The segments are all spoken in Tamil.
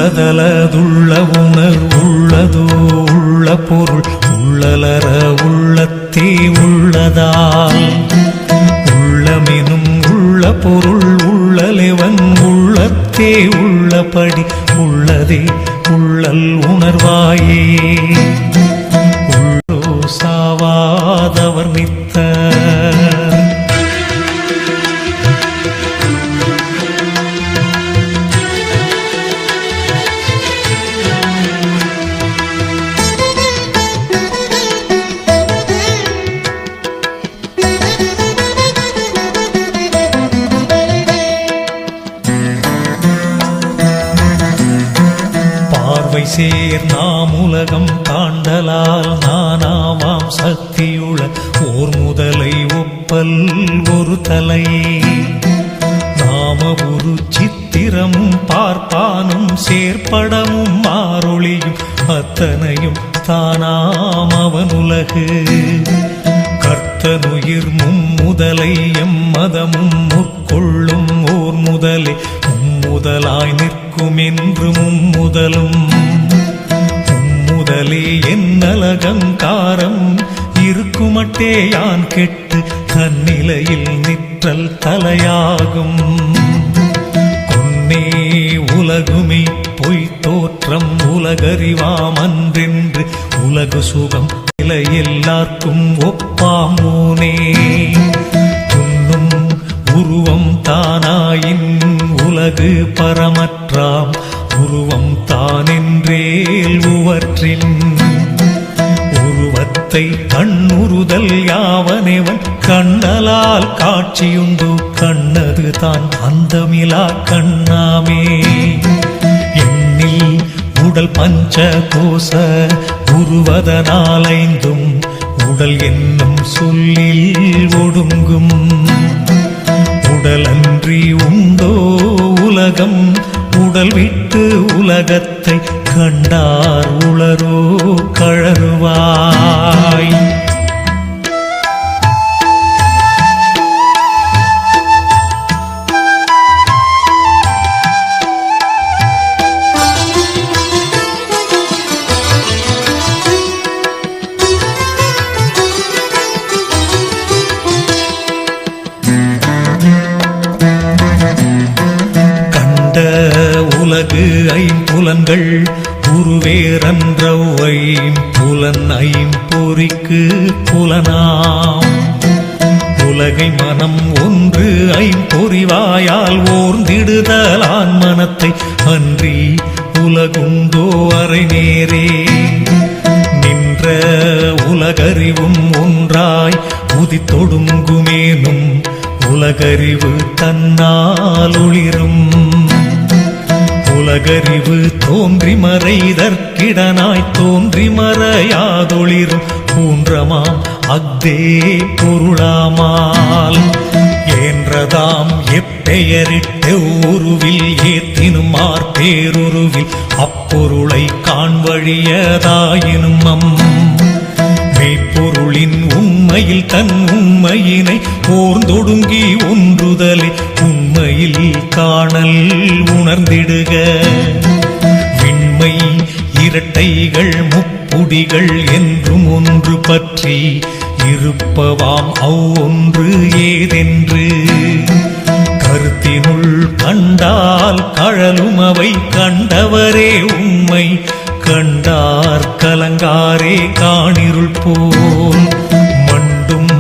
உள்ளதலதுள்ள உணர்வுள்ளதோ உள்ள பொருள் உள்ளலர உள்ளத்தே உள்ளதால் உள்ளமெனும் உள்ள பொருள் உள்ளலெவன் உள்ளத்தே உள்ளபடி உள்ளதே உள்ளல் உணர்வாயே உள்ளோ சாவாதவர் நித்தர். சேர் நாம் உலகம் தாண்டலால் நானாவாம் சக்தியுள ஓர் முதலை ஒப்பல் ஒரு தலையே நாம ஒரு சித்திரமும் பார்ப்பானும் சேர்ப்படமும் மாறொளியும் அத்தனையும் தானாம் அவன் உலகு கர்த்தனுயிர் மும்முதலை எம்மதமும் முற்கொள்ளும் ஓர் முதலே மும்முதலாய் நிற்கும் என்று மும்முதலும் மும்முதலே என்னலகங்காரம் இருக்குமட்டே யான் கெட்டு தன்னிலையில் நிற்றல் தலையாகும் கொன்னே உலகுமே பொய் தோற்றம் உலகறிவாம் அன்றென்று உலகு சுகம் நிலை எல்லார்க்கும் ஒப்பாமோனே துன்னும் உருவம் தானாயின் உலகு பரமற்றாம் உருவம் தானென்றேல் உவற்றின் உருவத்தை கண்ணுறுதல் யாவனேவன் கண்ணலால் காட்சியுண்டு கண்ணது தான் அந்தமிலா கண்ணாமே எண்ணில் உடல் பஞ்ச கோச உருவதனாலைந்தும் உடல் என்னும் சொல்லில் ஒடுங்கும் உடலன்றி உண்டோ உலகம் உடல் விட்டு உலகத்தை கண்டார் உளரோ கழறுவாய். உலகு ஐம்புலன்கள் உருவேரன்றவ் ஐம்புலன் ஐம்பொறிக்கு புலனாம் உலகை மனம் ஒன்று ஐம்பொறிவாயால் ஓர்ந்திடுதலான் மனத்தை அன்றி உலகுண்டோ அரை நேரே நின்ற உலகறிவும் ஒன்றாய் உதித்தொடுங்குமேனும் உலகறிவு தன்னால் ஒளிரும் உலகறிவு தோன்றி மறைதற்கிடனாய் தோன்றி மறையாதொளிரும் பூன்றமாம் அக்தே பொருளாமால் ஏன்றதாம் எப்பெயரிட்டெவ்வுருவில் ஏத்தினும் ஆர்பேருருவில் அப்பொருளை காண்வழியதாயினும் மெய்ப்பொருளின் உண்மையில் தன் உண்மையினை ஓர்ந்தொடுங்கி ஒன்றுதலே உண்மையில் காணல் உணர்ந்திடுக விண்மை இரட்டைகள் முப்புடிகள் என்றும் ஒன்று பற்றி இருப்பவாம் அவ்வொன்று ஏதென்று கருத்தினுள் கண்டால் கழலும் அவை கண்டவரே உண்மை கண்டார் கலங்காரே காணிருள் போல் மண்டும்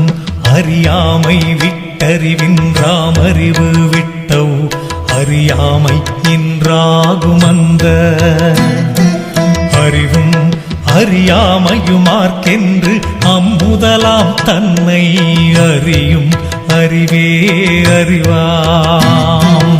அறியாமை விட்டறிவின்றாம் அறிவு விட்டவ் அறியாமை இன்றாகும் அந்த அறிவும் அறியாமையுமார்க்கென்று அம்முதலாம் தன்னை அறியும் அறிவே அறிவாம்.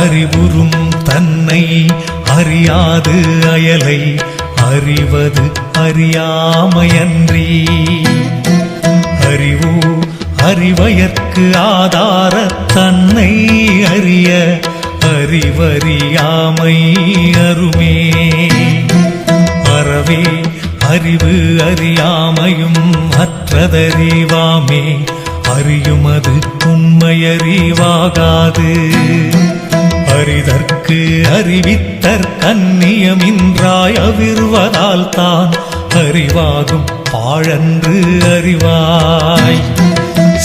அறிவுறும் தன்னை அறியாது அயலை அறிவது அறியாமையன்றி அறிவு அறிவயற்கு ஆதார தன்னை அறிய அறிவறியாமை அருமே. அறவே அறிவு அறியாமையும் அற்றதறிவாமே. அறியுமது உண்மையறிவாகாது. அறிதற்கு அறிவித்தற்கன்னியமின்றாய் அவிர்வதால் தான் அறிவாகும் பாழன்று அறிவாய்.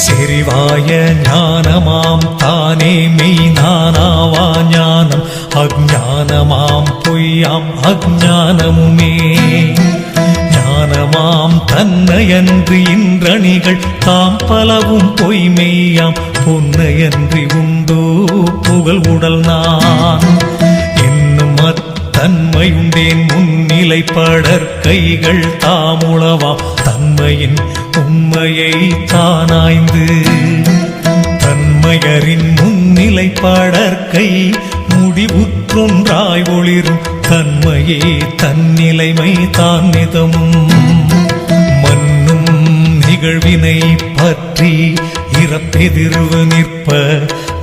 செறிவாய ஞானமாம் தானே மெய் நானாவா ஞானம் அஞ்ஞானமாம் பொய்யாம் அஞ்ஞானமுமே. ஞானமாம் தன்னையன்றி இன்றணிகள் தாம் பலவும் பொய்மெய்யாம் பொன்னையன்றி உண்டோ புகழ் உடல் நான் என்னும் அத்தன்மையுண்டேன் முன்னிலை படற்கைகள் தாமுளவா தன்மையின் உண்மையை தானாய்ந்து. தன்மையரின் முன்னிலை படற்கை முடிவுற்றொன்றாய் ஒளிரும் தன்மையே தன்னிலைமை தான் நிதமும். மன்னும் நிகழ்வினை பற்றி இறப்பெதிர்வு நிற்ப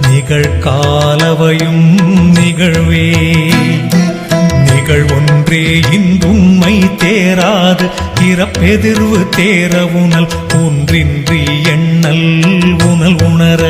நிகழ்காலவையும் நிகழ்வே. நிகழ்வொன்றே இன்றுண்மை தேராது இறப்பெதிர்வு தேர உணல் ஒன்றின்றி எண்ணல் உணல் உணர.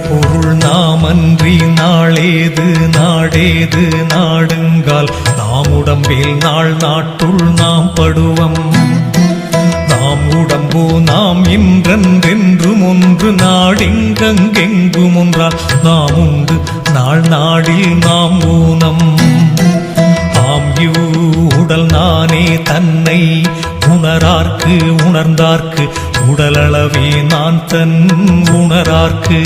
பொருள் நாமன்றி நாளேது நாடேது நாடுங்கால் நாம் உடம்பில் நாள் நாட்டுள் நாம் படுவம். நாம் உடம்போ நாம் இன்றென்றும் ஒன்று நாடிங்கெங்கும் ஒன்றால் நாம் உண்டு நாள் நாடில் நாம் ஊனம். ஆம் உடல் நானே தன்னை உணரார்க்கு உணர்ந்தார்க்கு உடலளவே நான் தன் உணரார்க்கு.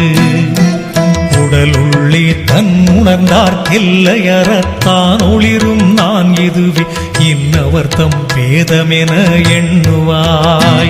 உடலுள்ளே தன் உணர்ந்தார்க்கெல்லையறத்தான் ஒளிரும் நான் இதுவே இன்னவர்த்தம் பேதமென எண்ணுவாய்.